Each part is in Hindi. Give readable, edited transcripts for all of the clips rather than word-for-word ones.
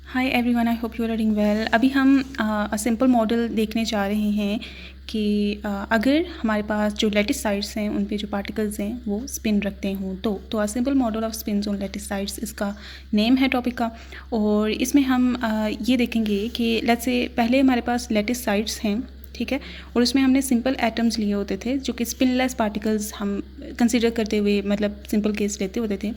Hi everyone, I hope you are doing well. अभी हम सिंपल मॉडल देखने जा रहे हैं कि अगर हमारे पास जो लैटिस साइड्स हैं उन पे जो पार्टिकल्स हैं वो स्पिन रखते हों तो simple model of spins on lattice sites इसका नेम है टॉपिक का। और इसमें हम ये देखेंगे कि लेट्स से पहले हमारे पास लैटिस साइड्स हैं, ठीक है, और उसमें हमने सिंपल एटम्स लिए होते थे जो कि स्पिनलेस पार्टिकल्स हम कंसिडर करते हुए मतलब सिंपल केस लेते होते थे।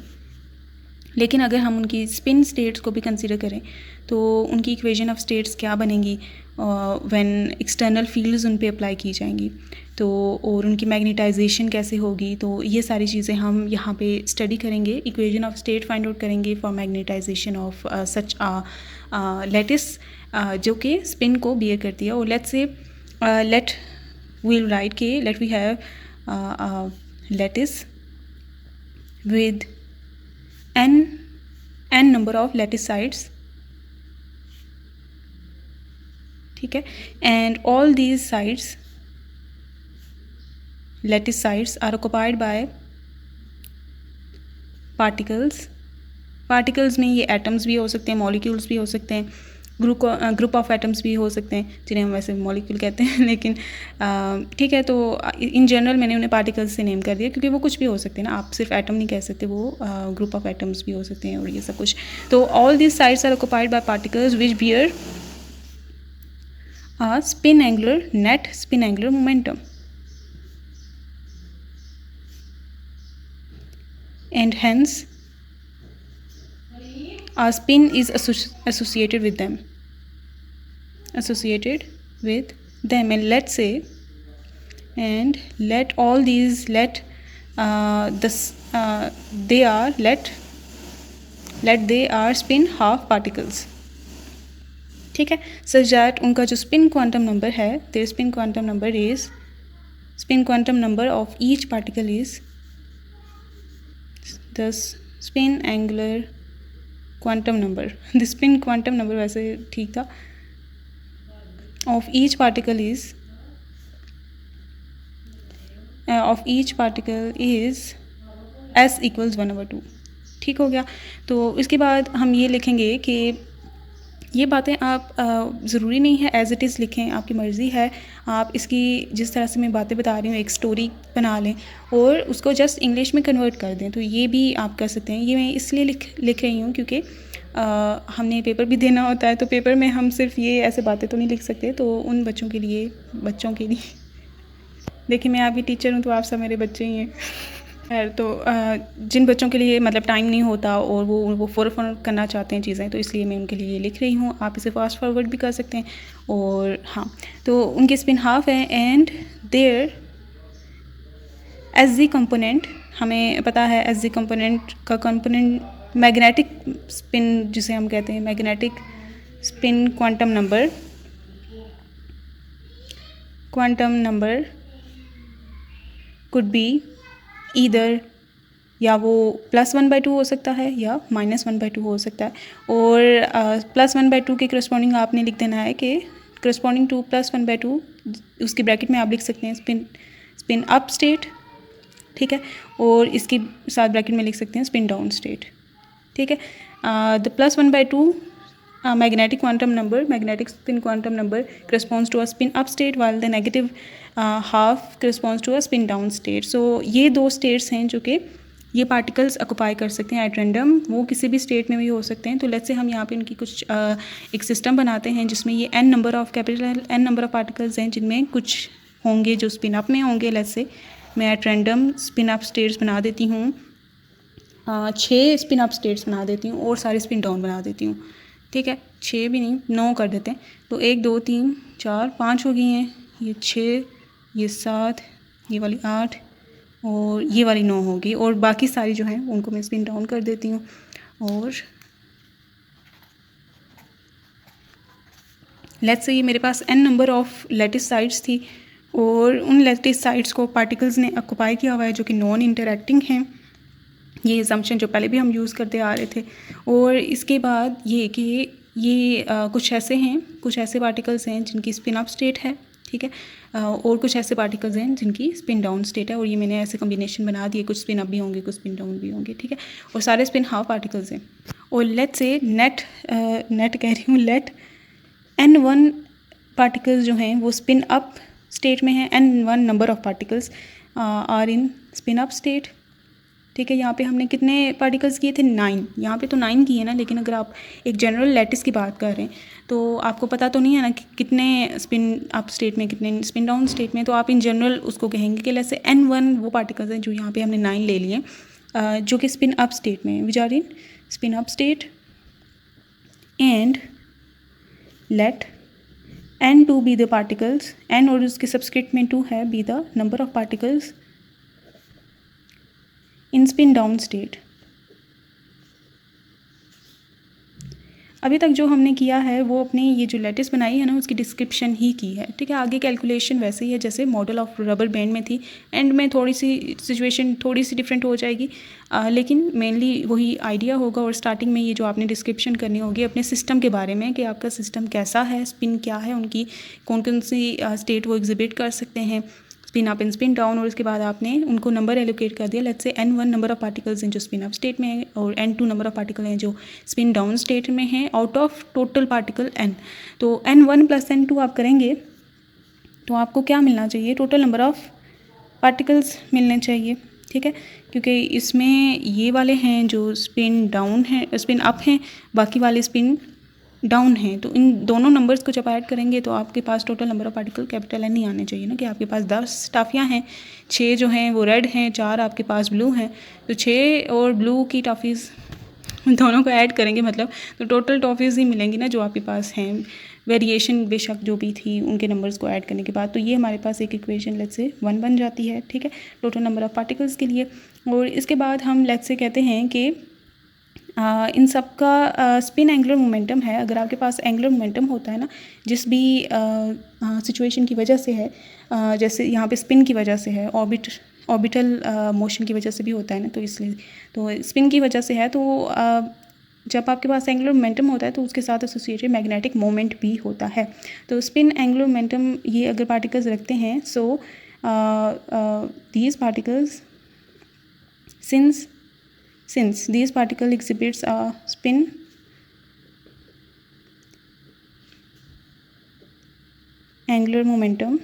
लेकिन अगर हम उनकी स्पिन स्टेट्स को भी कंसीडर करें तो उनकी इक्वेशन ऑफ स्टेट्स क्या बनेंगी व्हेन एक्सटर्नल फील्ड्स उन पे अप्लाई की जाएंगी, तो और उनकी मैग्नेटाइजेशन कैसे होगी, तो ये सारी चीज़ें हम यहाँ पे स्टडी करेंगे। Equation of state find out करेंगे for magnetization of such lattice जो कि स्पिन को बियर करती है। और let's say let we'll write के let we have lattice with n number of lattice sides, ठीक है, and all these sides lattice sides are occupied by particles में ये एटम्स भी हो सकते हैं, मॉलिक्यूल्स भी हो सकते हैं, ग्रुप ऑफ एटम्स भी हो सकते हैं जिन्हें हम वैसे मॉलिक्यूल कहते हैं लेकिन ठीक है, तो इन जनरल मैंने उन्हें पार्टिकल्स से नेम कर दिया क्योंकि वो कुछ भी हो सकते हैं ना, आप सिर्फ एटम नहीं कह सकते, वो ग्रुप ऑफ एटम्स भी हो सकते हैं और ये सब कुछ। तो all this sites are occupied by particles which bear net spin angular momentum and hence a spin is associated with them and let's say and let all these let they are spin half particles, ठीक है, such that उनका जो spin quantum number है, their spin quantum number of each particle is the spin angular quantum number the spin quantum number वैसे ठीक था of each particle is s equals 1/2, ठीक हो गया। तो इसके बाद हम ये लिखेंगे कि ये बातें आप ज़रूरी नहीं है एज़ इट इज़ लिखें, आपकी मर्ज़ी है, आप इसकी जिस तरह से मैं बातें बता रही हूँ एक स्टोरी बना लें और उसको जस्ट इंग्लिश में कन्वर्ट कर दें, तो ये भी आप कर सकते हैं। ये मैं इसलिए लिख रही हूँ क्योंकि हमने पेपर भी देना होता है, तो पेपर में हम सिर्फ ये ऐसे बातें तो नहीं लिख सकते, तो उन बच्चों के लिए देखिए मैं आपकी टीचर हूँ तो आप सब मेरे बच्चे ही हैं खैर। तो जिन बच्चों के लिए मतलब टाइम नहीं होता और वो फ़ौरन करना चाहते हैं चीज़ें, तो इसलिए मैं उनके लिए लिख रही हूँ। आप इसे फास्ट फॉरवर्ड भी कर सकते हैं। और हाँ, तो उनके स्पिन हाफ है and there S z component, हमें पता है एस जी कंपोनेंट का कंपोनेंट मैग्नेटिक स्पिन जिसे हम कहते हैं, magnetic spin quantum number could be either या वो +1/2 हो सकता है या -1/2 हो सकता है। और +1/2 के करस्पॉन्डिंग आपने लिख देना है कि करस्पॉन्डिंग टू +1/2, उसके ब्रैकेट में आप लिख सकते हैं स्पिन अप स्टेट, ठीक है, और इसके साथ ब्रैकेट में लिख सकते हैं स्पिन डाउन स्टेट, ठीक है। The +1/2 magnetic spin quantum number corresponds to a spin up state while the negative half corresponds to a spin down state. So ये दो states हैं जो कि ये पार्टिकल्स ऑक्यूपाई कर सकते हैं एट रैंडम, वो किसी भी स्टेट में भी हो सकते हैं। तो लेट्स से हम यहाँ पे उनकी कुछ एक सिस्टम बनाते हैं जिसमें ये n नंबर ऑफ पार्टिकल्स हैं जिनमें कुछ होंगे जो स्पिन अप में होंगे। लेट्स से मैं at random spin up states बना देती हूँ, 6 स्पिन अप स्टेट्स बना देती हूँ और सारे स्पिन डाउन बना देती हूँ, ठीक है, 6 भी नहीं 9 कर देते हैं। तो 1 2 3 4 5 हो गई हैं, ये 6 ये 7 ये वाली 8 और ये वाली 9 होगी, और बाकी सारी जो हैं उनको मैं स्पिन डाउन कर देती हूँ। और लेट्स से ये मेरे पास n number of lattice sides थी और उन लैटिस साइड्स को पार्टिकल्स ने ऑक्यूपाई किया हुआ है जो कि नॉन इंटरैक्टिंग हैं। ये असम्पशन जो पहले भी हम यूज़ करते आ रहे थे। और इसके बाद ये कि ये कुछ ऐसे पार्टिकल्स हैं जिनकी स्पिन अप स्टेट है, ठीक है। और कुछ ऐसे पार्टिकल्स हैं जिनकी स्पिन डाउन स्टेट है, और ये मैंने ऐसे कॉम्बिनेशन बना दिए, कुछ स्पिन अप भी होंगे, कुछ स्पिन डाउन भी होंगे, ठीक है। और सारे स्पिन हाफ पार्टिकल्स हैं। और लेट से लेट n1 पार्टिकल्स जो हैं वो स्पिन अप स्टेट में हैं, n1 number of particles are in spin up state, ठीक है। यहाँ पे हमने कितने पार्टिकल्स किए थे? 9। यहाँ पे तो 9 किए ना, लेकिन अगर आप एक जनरल लैटिस की बात कर रहे हैं तो आपको पता तो नहीं है ना कि कितने स्पिन अप स्टेट में, कितने स्पिन डाउन स्टेट में, तो आप इन जनरल उसको कहेंगे कि जैसे n1 वो पार्टिकल्स हैं जो यहाँ पे हमने 9 ले लिए, जो कि स्पिन अप स्टेट में, which are in spin up state, and let n2 be the particles, n और उसके सबस्क्रिप्ट में 2 है, be the number of particles in spin down state. अभी तक जो हमने किया है वो अपनी ये जो लैटिस बनाई है ना उसकी डिस्क्रिप्शन ही की है, ठीक है। आगे कैलकुलेशन वैसे ही है जैसे मॉडल ऑफ रबर बैंड में थी। एंड में थोड़ी सी सिचुएशन थोड़ी सी डिफरेंट हो जाएगी, लेकिन मेनली वही आइडिया होगा। और स्टार्टिंग में ये जो आपने डिस्क्रिप्शन करनी होगी अपने सिस्टम के बारे में कि आपका सिस्टम कैसा है, स्पिन क्या है, उनकी कौन कौन सी स्टेट वो एग्जिबिट कर सकते हैं, spin up and spin down. और उसके बाद आपने उनको नंबर एलोकेट कर दिया। Let's say n1 number of particles हैं जो स्पिन अप स्टेट में है, और n2 नंबर ऑफ पार्टिकल हैं जो स्पिन डाउन स्टेट में हैं, out of total particle n। तो n1 प्लस n2 आप करेंगे तो आपको क्या मिलना चाहिए? टोटल नंबर ऑफ पार्टिकल्स मिलने चाहिए, ठीक है। क्योंकि इसमें ये वाले हैं जो स्पिन डाउन है, स्पिन अप हैं, बाकी वाले स्पिन डाउन है। तो इन दोनों नंबर्स को जब ऐड करेंगे तो आपके पास total number of particle capital N ही आने चाहिए ना, कि आपके पास 10 टॉफ़ियाँ हैं, 6 जो हैं वो रेड हैं, 4 आपके पास ब्लू हैं। तो 6 और ब्लू की टॉफ़ीज़ दोनों को ऐड करेंगे मतलब तो टोटल टॉफ़ीज़ ही मिलेंगी ना जो आपके पास हैं। वेरिएशन बेशक जो भी थी उनके नंबर्स को ऐड करने के बाद, तो ये हमारे पास एक इक्वेशन लेट्स से 1 बन जाती है, ठीक है, टोटल नंबर ऑफ पार्टिकल्स के लिए। और इसके बाद हम लेट्स से कहते हैं कि इन सब का स्पिन एंगुलर मोमेंटम है। अगर आपके पास एंगुलर मोमेंटम होता है ना, जिस भी सिचुएशन की वजह से है, जैसे यहाँ पे स्पिन की वजह से है, ऑर्बिटल मोशन की वजह से भी होता है ना, तो इसलिए तो स्पिन की वजह से है। तो जब आपके पास एंगुलर मोमेंटम होता है तो उसके साथ एसोसिएटेड मैग्नेटिक मोमेंट भी होता है। तो स्पिन एंगुलर मोमेंटम ये अगर पार्टिकल्स रखते हैं, so these particles since these particle exhibits a spin angular momentum,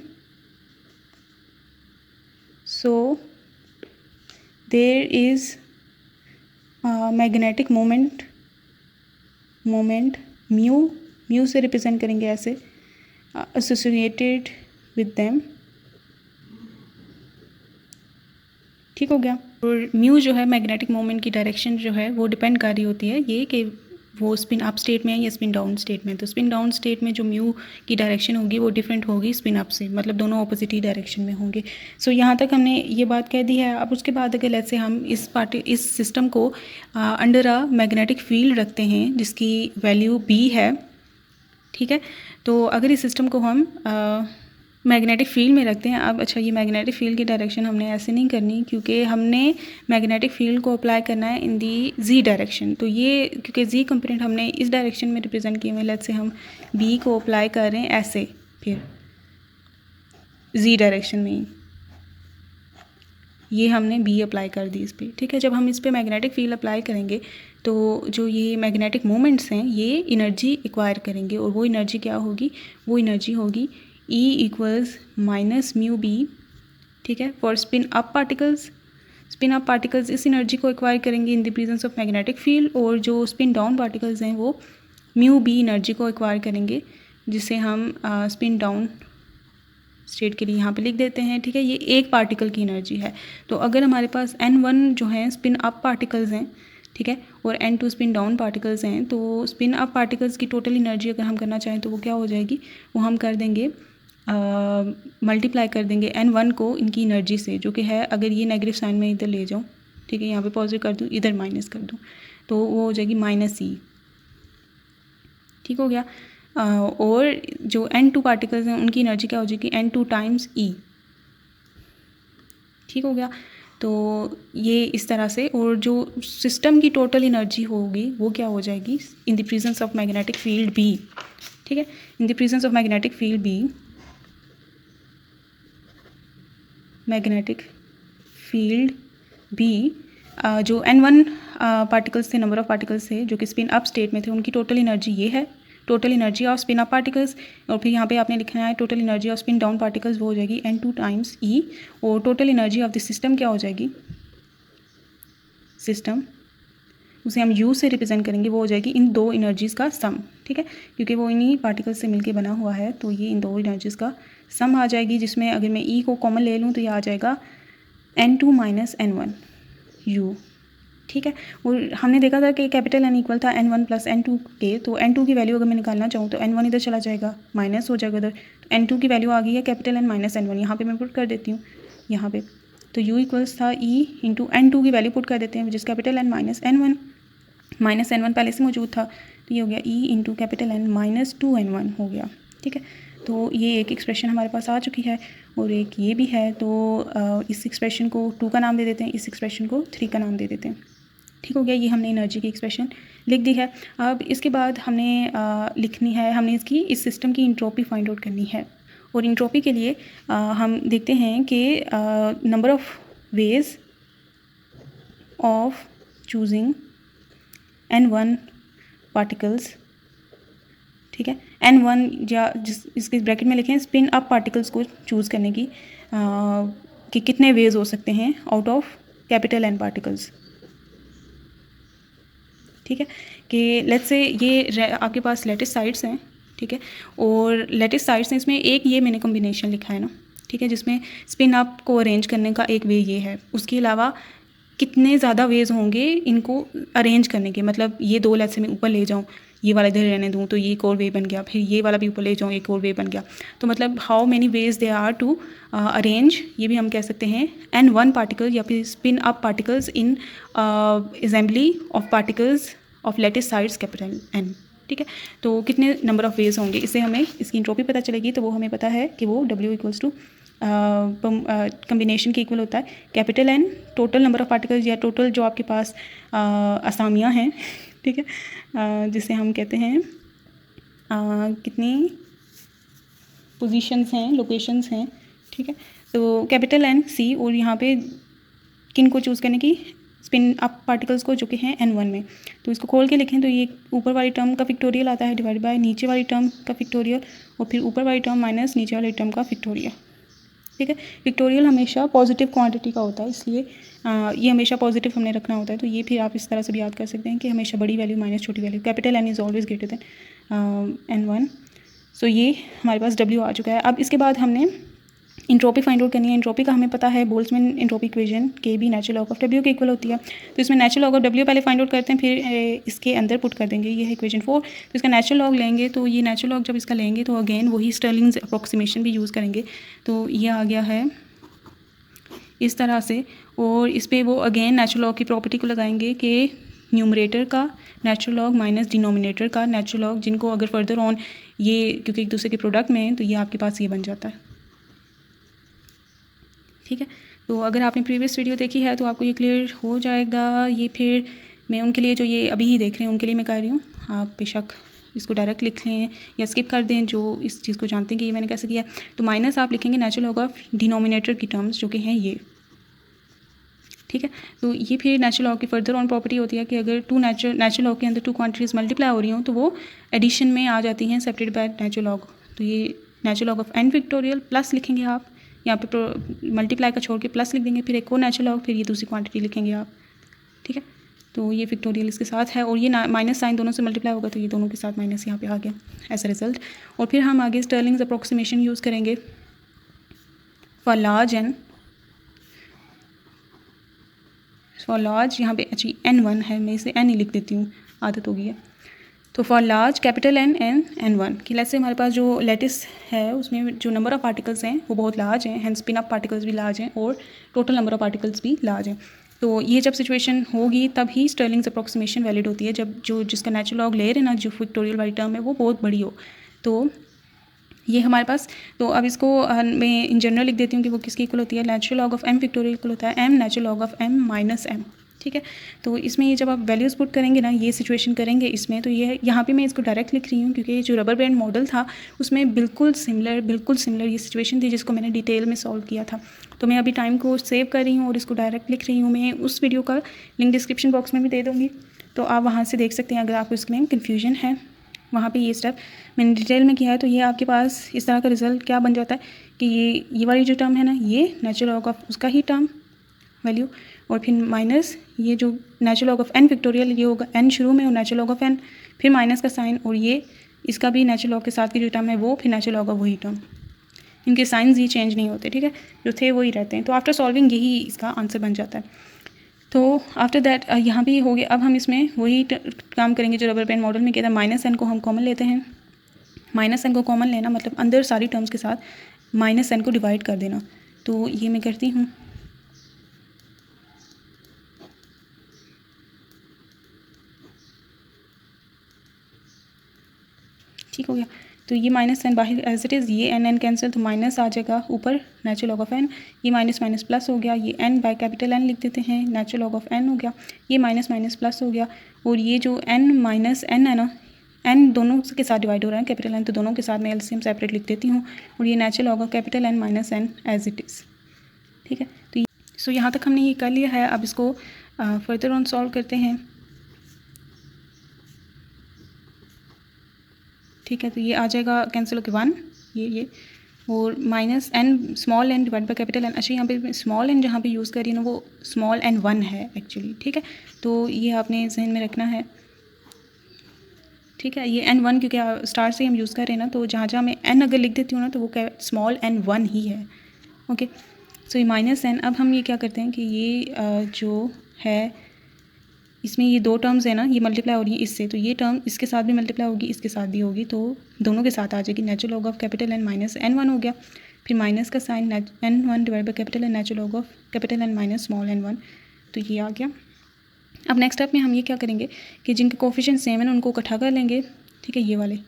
so there is a magnetic moment mu से रिप्रेजेंट करेंगे ऐसे, associated with them, ठीक हो गया। और म्यू जो है मैग्नेटिक मोमेंट की डायरेक्शन जो है वो डिपेंड कर रही होती है ये कि वो स्पिन अप स्टेट में है या स्पिन डाउन स्टेट में। तो स्पिन डाउन स्टेट में जो म्यू की डायरेक्शन होगी वो डिफरेंट होगी स्पिन अप से, मतलब दोनों ऑपोजिट ही डायरेक्शन में होंगे। सो यहाँ तक हमने ये बात कह दी है। अब उसके बाद अगर लेट्स से हम इस सिस्टम को अंडर अ मैग्नेटिक फील्ड रखते हैं जिसकी वैल्यू बी है, ठीक है। तो अगर इस सिस्टम को हम मैग्नेटिक फील्ड में रखते हैं, अब अच्छा ये मैग्नेटिक फील्ड की डायरेक्शन हमने ऐसे नहीं करनी, क्योंकि हमने मैग्नेटिक फील्ड को अप्लाई करना है इन दी जी डायरेक्शन। तो ये क्योंकि जी कंपोनेंट हमने इस डायरेक्शन में रिप्रेजेंट किए हुए, लेट्स से हम बी को अप्लाई कर रहे हैं ऐसे, फिर जी डायरेक्शन में ही ये हमने बी अप्लाई कर दी इस पर, ठीक है। जब हम इस पर मैग्नेटिक फील्ड अप्लाई करेंगे तो जो ये मैग्नेटिक मोमेंट्स हैं ये एनर्जी एक्वायर करेंगे, और वो एनर्जी क्या होगी? वो एनर्जी होगी E equals minus mu B, ठीक है, for spin up particles. Spin up particles इस एनर्जी को एक्वायर करेंगे in the presence of magnetic field, और जो स्पिन डाउन पार्टिकल्स हैं वो म्यू बी एनर्जी को एक्वायर करेंगे, जिसे हम स्पिन डाउन स्टेट के लिए यहाँ पे लिख देते हैं, ठीक है। ये एक पार्टिकल की एनर्जी है। तो अगर हमारे पास n1 जो है स्पिन अप पार्टिकल्स हैं, ठीक है, और n2 स्पिन डाउन पार्टिकल्स हैं, तो स्पिन अप पार्टिकल्स की टोटल एनर्जी अगर हम करना चाहें तो वो क्या हो जाएगी? वो हम कर देंगे मल्टीप्लाई कर देंगे n1 को इनकी एनर्जी से, जो कि है, अगर ये नेगेटिव साइन में इधर ले जाऊँ, ठीक है, यहाँ पे पॉजिटिव कर दूँ, इधर माइनस कर दूँ, तो वो हो जाएगी -e, ठीक हो गया। और जो n2 पार्टिकल्स हैं उनकी एनर्जी क्या हो जाएगी? n2 टाइम्स e, ठीक हो गया। तो ये इस तरह से, और जो सिस्टम की टोटल एनर्जी होगी वो क्या हो जाएगी? In the presence of magnetic field B, ठीक है, in the presence of magnetic field B magnetic field B जो n1 पार्टिकल्स थे, नंबर ऑफ पार्टिकल्स थे जो कि स्पिन अप स्टेट में थे, उनकी टोटल एनर्जी ये है, total energy off spin up particles. और फिर यहाँ पे आपने लिखना है total energy off spin down particles, वो हो जाएगी n2 टाइम्स E। और total energy of the system क्या हो जाएगी, सिस्टम उसे हम U से रिप्रेजेंट करेंगे, वो हो जाएगी इन दो एनर्जीज़ का सम। ठीक है, क्योंकि वो इन्हीं पार्टिकल्स से मिलके बना हुआ है, तो ये इन दो एनर्जीज़ का सम आ जाएगी, जिसमें अगर मैं E को कॉमन ले लूँ तो ये आ जाएगा n2 माइनस n1 U। ठीक है, और हमने देखा था कि कैपिटल N इक्वल था n1 प्लस n2 के, तो n2 की वैल्यू अगर मैं निकालना चाहूँ तो n1 इधर चला जाएगा, माइनस हो जाएगा उधर, तो n2 की वैल्यू आ गई है कैपिटल N माइनस n1। यहाँ पे मैं पुट कर देती हूँ, यहाँ पे तो U इक्वल्स था E इंटू n2 की वैल्यू पुट कर देते हैं, जिस capital N minus n1, minus n1 पहले से मौजूद था, तो ये हो गया E into capital N minus 2n1 हो गया। ठीक है, तो ये एक एक्सप्रेशन हमारे पास आ चुकी है और एक ये भी है, तो इस एक्सप्रेशन को 2 का नाम दे देते हैं, इस एक्सप्रेशन को 3 का नाम दे देते हैं। ठीक हो गया, ये हमने एनर्जी की एक्सप्रेशन लिख दी है। अब इसके बाद हमने लिखनी है, हमने इसकी इस सिस्टम की इंट्रोपी फाइंड आउट करनी है। और इंट्रोपी के लिए हम देखते हैं कि number of ways of choosing n1 particles, ठीक है, n1 या जिस इसके ब्रैकेट में लिखें स्पिन अप पार्टिकल्स को चूज़ करने की कि कितने वेज हो सकते हैं out of capital N particles. ठीक है, कि लेट्स से ये आपके पास लेटिस साइड्स हैं, ठीक है, और लेटिस साइड्स हैं, इसमें एक ये मैंने कॉम्बिनेशन लिखा है ना, ठीक है, जिसमें स्पिन अप को अरेंज करने का एक वे ये है, उसके अलावा कितने ज़्यादा वेज होंगे इनको अरेंज करने के, मतलब ये दो लेट्स से मैं ऊपर ले जाऊँ, ये वाला इधर रहने दूँ तो ये एक और वे बन गया, फिर ये वाला भी ऊपर ले जाऊँ एक और वे बन गया, तो मतलब how many ways they are to arrange, ये भी हम कह सकते हैं n1 पार्टिकल या फिर spin up particles in assembly of particles of lattice sites capital N। ठीक है, तो कितने नंबर ऑफ वेज होंगे, इससे हमें इसकी इंट्रोपी पता चलेगी, तो वो हमें पता है कि वो W इक्वल्स टू कम्बिनेशन के इक्वल होता है capital N total number of particles या टोटल जो आपके पास असामियाँ हैं, ठीक है, जिसे हम कहते हैं कितनी पोजीशंस हैं, लोकेशंस हैं, ठीक है, तो कैपिटल N C, और यहाँ पे किन को चूज़ करने की, स्पिन अप पार्टिकल्स को जो कि हैं n1 में, तो इसको खोल के लिखें तो ये ऊपर वाली टर्म का फिक्टोरियल आता है डिवाइड बाय नीचे वाली टर्म का फिक्टोरियल, और फिर ऊपर वाली टर्म माइनस नीचे वाली टर्म का फिक्टोरियल। ठीक है, फिक्टोरियल हमेशा पॉजिटिव क्वांटिटी का होता है, इसलिए ये हमेशा पॉजिटिव हमने रखना होता है, तो ये फिर आप इस तरह से भी याद कर सकते हैं कि हमेशा बड़ी वैल्यू माइनस छोटी value, capital N is always greater than n1। सो ये हमारे पास W आ चुका है। अब इसके बाद हमने इंट्रोपी फाइंड आउट करनी है। इंट्रोपी का हमें पता है बोल्ट्जमैन इंट्रोपी इक्वेशन के भी नेचुरल लॉग ऑफ W के इक्वल होती है, तो इसमें नेचुरल लॉग ऑफ W पहले फाइंड आउट करते हैं, फिर इसके अंदर पुट कर देंगे, ये है इक्वेशन 4, तो इसका नेचुरल लॉग लेंगे, तो ये नेचुरल लॉग जब इसका लेंगे तो अगेन वही स्टर्लिंग्स अप्रॉक्सीमेशन भी यूज़ करेंगे, तो ये आ गया है इस तरह से, और इस पर वो अगेन नेचुरल लॉग की प्रॉपर्टी को लगाएंगे कि न्यूमरेटर का नेचुरल लॉग माइनस डिनोमिनेटर का नेचुरल लॉग, जिनको अगर फर्दर ऑन ये क्योंकि एक दूसरे के प्रोडक्ट में है तो ये आपके पास ये बन जाता है। ठीक है, तो अगर आपने प्रीवियस वीडियो देखी है तो आपको ये क्लियर हो जाएगा। ये फिर मैं उनके लिए जो ये अभी ही देख रहे हैं उनके लिए मैं कह रही हूँ, आप बेशक इसको डायरेक्ट लिख लें या स्किप कर दें जो इस चीज़ को जानते हैं कि ये मैंने कैसे किया। तो माइनस आप लिखेंगे नेचुरल लॉग ऑफ डिनोमिनेटर की टर्म्स जो कि हैं ये। ठीक है, तो ये फिर नेचुरल लॉग की फर्दर ऑन प्रॉपर्टी होती है कि अगर नेचुरल लॉग के अंदर टू क्वांटिटीज़ मल्टीप्लाई हो रही हों तो वो एडिशन में आ जाती हैं सेपरेटेड बाय नेचुरल लॉग। तो ये natural log of n factorial plus लिखेंगे आप, यहाँ पे मल्टीप्लाई का छोड़ के प्लस लिख देंगे, फिर एक और नेचुरल लॉग, फिर ये दूसरी क्वांटिटी लिखेंगे आप। ठीक है, तो ये फैक्टोरियल इसके साथ है, और ये माइनस साइन दोनों से मल्टीप्लाई होगा तो ये दोनों के साथ माइनस यहाँ पे आ गया एज अ रिजल्ट। और फिर हम आगे स्टर्लिंग्स अप्रॉक्सीमेशन यूज़ करेंगे for large n, for large यहाँ पे अच्छी n1 है, मैं इसे n ही लिख देती हूँ, आदत हो गई है। तो for large capital N n1 कि लेट्स से हमारे पास जो लेटिस है उसमें जो नंबर ऑफ पार्टिकल्स हैं वो बहुत लार्ज हैं, हैंस स्पिन अप पार्टिकल्स भी लार्ज हैं और टोटल नंबर ऑफ पार्टिकल्स भी लार्ज हैं। तो ये जब सिचुएशन होगी तब ही स्टर्लिंग्स अप्रॉक्सीमेशन वैलिड होती है, जब जो जिसका नेचुरल लॉग ले रहे ना जो फैक्टोरियल वाली टर्म है वो बहुत बड़ी हो। तो ये हमारे पास, तो अब इसको मैं इन जनरल लिख देती हूँ कि वो किसकी इक्वल होती है, natural log of m factorial equal होता है m natural log of m minus m। ठीक है। तो इसमें ये जब आप वैल्यूज़ पुट करेंगे ना, ये सिचुएशन करेंगे इसमें, तो ये यहाँ पे मैं इसको डायरेक्ट लिख रही हूँ क्योंकि जो रबर बैंड मॉडल था उसमें बिल्कुल सिमिलर ये सिचुएशन थी जिसको मैंने डिटेल में सॉल्व किया था। तो मैं अभी टाइम को सेव कर रही हूँ और इसको डायरेक्ट लिख रही हूँ। मैं उस वीडियो का लिंक डिस्क्रिप्शन बॉक्स में भी दे दूँगी, तो आप वहाँ से देख सकते हैं अगर आपको इसमें कन्फ्यूजन है। वहाँ पे ये स्टेप मैंने डिटेल में किया है। तो ये आपके पास इस तरह का रिजल्ट क्या बन जाता है कि ये वाली जो टर्म है ना, ये नेचुरल लॉग ऑफ उसका ही टर्म वैल्यू, और फिर माइनस ये जो natural log of n factorial, ये होगा n शुरू में और नेचुरल लॉग ऑफ n, फिर माइनस का साइन, और ये इसका भी नेचुरल लॉग के साथ की जो टर्म है वो, फिर नेचुरल लॉग ऑफ वही टर्म। इनके साइंस ही चेंज नहीं होते, ठीक है, जो थे वही रहते हैं। तो आफ्टर सॉल्विंग यही इसका आंसर बन जाता है। तो आफ्टर दैट यहाँ भी हो गया। अब हम इसमें वही काम करेंगे जो रबर बैंड मॉडल में किया था। माइनस n को हम कॉमन लेते हैं। माइनस n को कॉमन लेना मतलब अंदर सारी टर्म्स के साथ माइनस n को डिवाइड कर देना। तो ये मैं करती हूँ। ठीक हो गया। तो ये माइनस n बाहर एज इट इज़, ये n कैंसिल, तो माइनस आ जाएगा ऊपर नेचुरल लॉग ऑफ n। ये माइनस माइनस प्लस हो गया, ये n बाय कैपिटल N लिख देते हैं, नेचुरल लॉग ऑफ n हो गया। ये माइनस माइनस प्लस हो गया, और ये जो n माइनस n है ना, n दोनों के साथ डिवाइड हो रहा है कैपिटल N, तो दोनों के साथ मैं एलसीएम सेपरेट लिख देती हूँ, और ये natural log of capital N minus n as it is. ठीक है। तो सो यहाँ तक हमने ये कर लिया है। अब इसको फर्दर ऑन सॉल्व करते हैं। ठीक है। तो ये आ जाएगा कैंसिल होकर 1, ये और minus n small n divide by capital N। अच्छा, यहाँ पे स्मॉल n जहाँ पे यूज़ कर रही हूँ ना, वो स्मॉल n1 है एक्चुअली। ठीक है, तो ये आपने जहन में रखना है। ठीक है, ये n1 क्योंकि स्टार से हम यूज़ कर रहे हैं ना, तो जहाँ जहाँ मैं n अगर लिख देती हूँ ना, तो वो स्मॉल n1 ही है। ओके, सो ये माइनस n। अब हम ये क्या करते हैं कि ये जो है इसमें ये दो टर्म्स है ना, ये मल्टीप्लाई हो रही है इससे, तो ये टर्म इसके साथ भी मल्टीप्लाई होगी, इसके साथ भी होगी, तो दोनों के साथ आ जाएगी। Natural log of capital N minus n1 हो गया, फिर माइनस का sign n1 divide by capital N, natural log of capital N minus small n1, तो ये आ गया। अब नेक्स्ट स्टेप में हम ये क्या करेंगे कि जिनके कोफिशिएंट सेम है ना, उनको इकट्ठा कर लेंगे। ठीक है, ये वाले,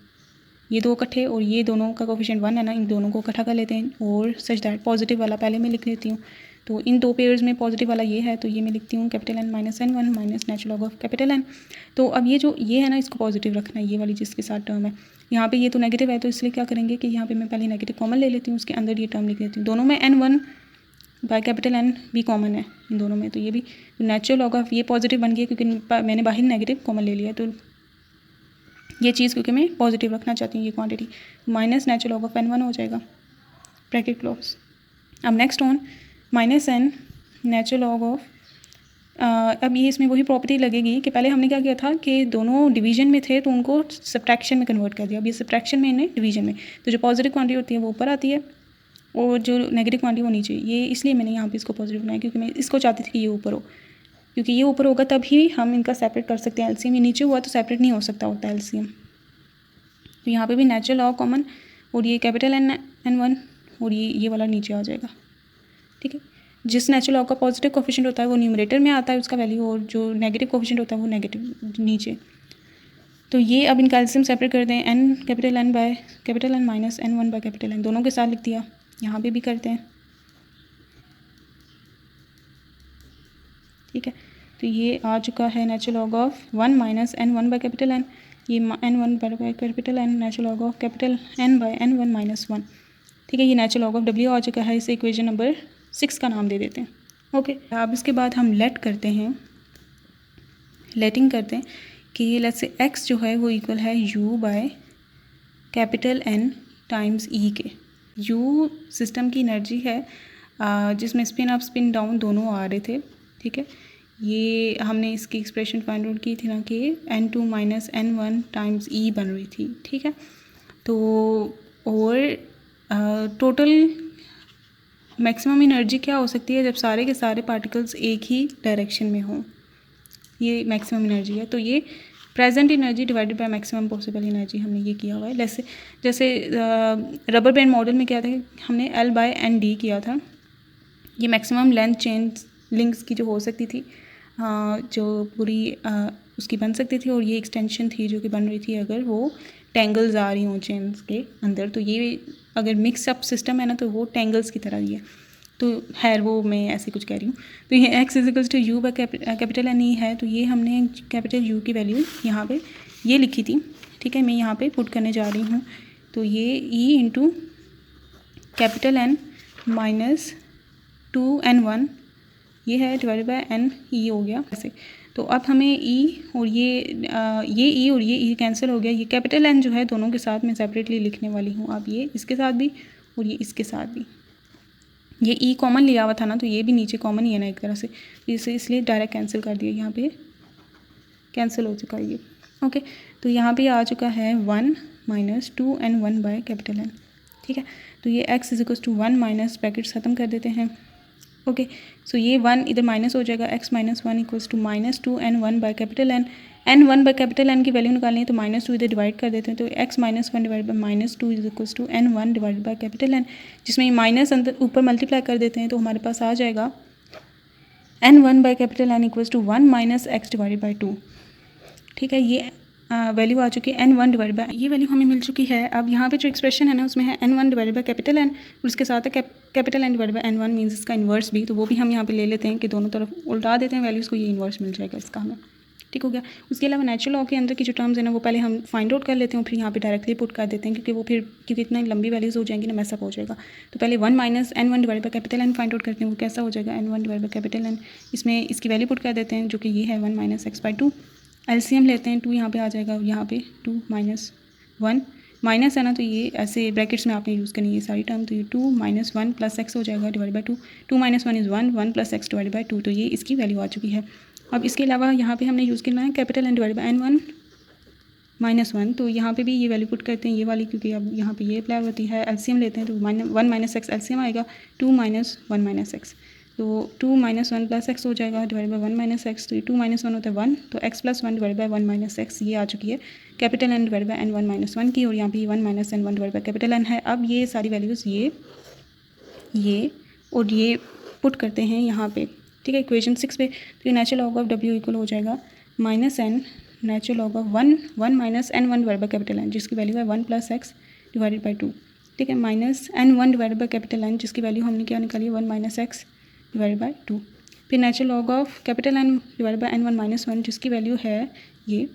ये दो इकट्ठे, और ये दोनों का कोफिशिएंट 1 है ना, इन दोनों को इकट्ठा कर लेते हैं, और सच दैट पॉजिटिव वाला पहले मैं लिख लेती हूँ। तो इन दो पेयर्स में पॉजिटिव वाला ये है, तो ये मैं लिखती हूँ capital N minus n1 minus natural log of capital N। तो अब ये जो ये है ना, इसको पॉजिटिव रखना है, ये वाली जिसके साथ टर्म है। यहाँ पे ये तो नेगेटिव है, तो इसलिए क्या करेंगे कि यहाँ पे मैं पहले नेगेटिव कॉमन ले लेती हूँ, उसके अंदर ये टर्म लिख लेती हूँ। दोनों में n1 बाय कैपिटल N भी कॉमन है इन दोनों में, तो ये भी नेचुरल लॉग ऑफ ये पॉजिटिव बन गया क्योंकि मैंने बाहर नेगेटिव कॉमन ले लिया। तो ये चीज़ क्योंकि मैं पॉजिटिव रखना चाहती हूँ, ये quantity minus natural log of n1 हो जाएगा, ब्रैकेट क्लोज। अब next on minus n natural log of, अब ये इसमें वही प्रॉपर्टी लगेगी कि पहले हमने क्या किया था कि दोनों डिवीजन में थे तो उनको सब्ट्रैक्शन में कन्वर्ट कर दिया। अब ये सब्ट्रैक्शन में इन्हें डिवीजन में, तो जो पॉजिटिव क्वांटिटी होती है वो ऊपर आती है और जो नेगेटिव क्वांटिटी वो नीचे। ये इसलिए मैंने यहाँ पे इसको पॉजिटिव बनाया क्योंकि मैं इसको चाहती थी कि ये ऊपर हो, क्योंकि ये ऊपर होगा तभी हम इनका सेपरेट कर सकते हैं। एलसीएम ये नीचे हुआ तो सेपरेट नहीं हो सकता होता एलसीएम। तो यहाँ पे भी नेचुरल लॉग कॉमन, और ये कैपिटल N1 और ये वाला नीचे आ जाएगा। ठीक है, जिस नेचुरल लॉग का पॉजिटिव कोफिशिएंट होता है वो न्यूमरेटर में आता है उसका वैल्यू, और जो नेगेटिव कोफिशिएंट होता है वो नेगेटिव नीचे। तो ये अब इनका एलसीएम सेपरेट कर दें, n capital N by capital N minus n1 by capital N, दोनों के साथ लिख दिया। यहाँ पे भी करते हैं। ठीक है, तो ये आ चुका है natural log of 1 minus n1 by capital N, ये n1 by capital N natural log of capital N by n1 minus 1। ठीक है, ये नेचुरल लॉग ऑफ W आ चुका है। इसे इक्वेशन नंबर 6 का नाम दे देते हैं। ओके, अब इसके बाद हम लेट करते हैं, लेटिंग करते हैं कि लेट्स से x जो है वो इक्वल है u by capital N times e के। u सिस्टम की एनर्जी है जिसमें स्पिन अप स्पिन डाउन दोनों आ रहे थे। ठीक है, ये हमने इसकी एक्सप्रेशन फाइंड आउट की थी ना कि n2 minus n1 times e बन रही थी। ठीक है, तो और टोटल मैक्सिमम एनर्जी क्या हो सकती है जब सारे के सारे पार्टिकल्स एक ही डायरेक्शन में हों, ये मैक्सिमम एनर्जी है। तो ये present energy divided by maximum possible energy, हमने ये किया हुआ है। जैसे रबर बैंड मॉडल में क्या था, हमने L बाय एन डी किया था। ये मैक्सिमम लेंथ चेंज लिंक्स की जो हो सकती थी, जो पूरी उसकी बन सकती थी, और ये एक्सटेंशन थी जो कि बन रही थी अगर वो टेंगल्स आ रही हों चेन्स के अंदर। तो ये अगर मिक्सअप सिस्टम है ना, तो वो टेंगल्स की तरह ही है। तो खैर वो मैं ऐसे कुछ कह रही हूँ। तो ये x is equals to u by capital N e है, तो ये हमने कैपिटल यू की वैल्यू यहाँ पे ये लिखी थी, ठीक है। मैं यहाँ पे पुट करने जा रही हूँ, तो ये e into capital N minus 2n1 ये है डिवाइडेड बाय n e हो गया ऐसे। तो अब हमें e और ये e और ये e कैंसिल हो गया। ये कैपिटल N जो है दोनों के साथ मैं सेपरेटली लिखने वाली हूँ। अब ये इसके साथ भी और ये इसके साथ भी, ये e कॉमन लिया हुआ था ना, तो ये भी नीचे कॉमन ही है ना एक तरह से, इसे इसलिए डायरेक्ट कैंसिल कर दिया, यहाँ पे कैंसिल हो चुका है ये। ओके, तो यहाँ पे आ चुका है 1 minus 2n1 by capital N, ठीक है। तो ये x is equals to 1 minus brackets ख़त्म कर देते हैं। ओके, सो ये 1 इधर माइनस हो जाएगा, x minus 1 equals to minus 2n1 by capital N। n1 by capital N की वैल्यू निकालनी है, तो -2 इधर डिवाइड कर देते हैं, तो x minus 1 divide by -2 is equals to n1 divide by capital N, जिसमें ये माइनस अंदर ऊपर मल्टीप्लाई कर देते हैं, तो हमारे पास आ जाएगा n1 by capital N equals to 1 minus x divided by 2, ठीक है। ये वैल्यू आ चुकी है n1 डिवाइड बाय, ये वैल्यू हमें मिल चुकी है। अब यहाँ पे जो एक्सप्रेशन है ना उसमें है n1 divide by capital N और उसके साथ है capital N divide by n1 means इसका इन्वर्स भी, तो वो भी हम यहाँ पे ले लेते हैं कि दोनों तरफ उल्टा देते हैं वैल्यूज़ को, ये इन्वर्स मिल जाएगा इसका हमें, ठीक हो गया। उसके अलावा नेचुरल लॉ के अंदर की जो टर्म्स है ना वो पहले हम फाइंड आउट कर लेते हैं, फिर यहाँ पे डायरेक्टली पुट कर देते हैं, क्योंकि इतना लंबी वैल्यूज़ हो जाएंगी ना, मैसअप हो जाएगा। तो पहले 1 minus n1 divide by capital N find out करते हैं, वो कैसा हो जाएगा n1 divide by capital N, इसमें इसकी वैल्यू पुट कर देते हैं जो कि ये है 1 माइनस एक्स बाई 2। एलसीएम लेते हैं, 2 यहाँ पे आ जाएगा, यहाँ पे 2 माइनस 1 माइनस है ना, तो ये ऐसे ब्रैकेट्स में आपने यूज़ करनी है ये सारी टर्म, तो ये 2 माइनस 1 प्लस एक्स हो जाएगा divide by 2, 2 minus 1 is 1, 1 plus x divide by 2, तो ये इसकी वैल्यू आ चुकी है। अब इसके अलावा यहाँ पे हमने यूज़ करना है capital N divide by n1 minus 1, तो यहाँ पे भी ये वैल्यू पुट करते हैं ये वाली, क्योंकि अब यहाँ पे ये अप्लाई होती है। एलसीएम लेते हैं, तो 1 माइनस एक्स एलसीएम आएगा 2 माइनस 1 माइनस एक्स, तो 2 माइनस 1 प्लस एक्स हो जाएगा डिवाइड बाय 1 माइनस एक्स, तो ये 2 माइनस 1 होता है 1, तो x plus 1 divide bye 1 minus x, ये आ चुकी है capital N divide by n1 minus 1 की, और यहाँ पे 1 minus n1 divide by capital N है। अब ये सारी वैल्यूज़ ये और ये पुट करते हैं यहाँ पे, ठीक है, इक्वेशन 6 पे। तो ये natural log of w equal हो जाएगा minus n natural log of 1 minus n1 divide by capital N, जिसकी वैल्यू है 1 प्लस एक्स डिवाइडेड बाई 2, ठीक है, minus n1 divided by capital N, जिसकी वैल्यू हमने क्या निकाली है 1 माइनस एक्स डिवाइडेड बाई 2। फिर natural log of capital N divide by n1 minus 1, जिसकी वैल्यू है ये,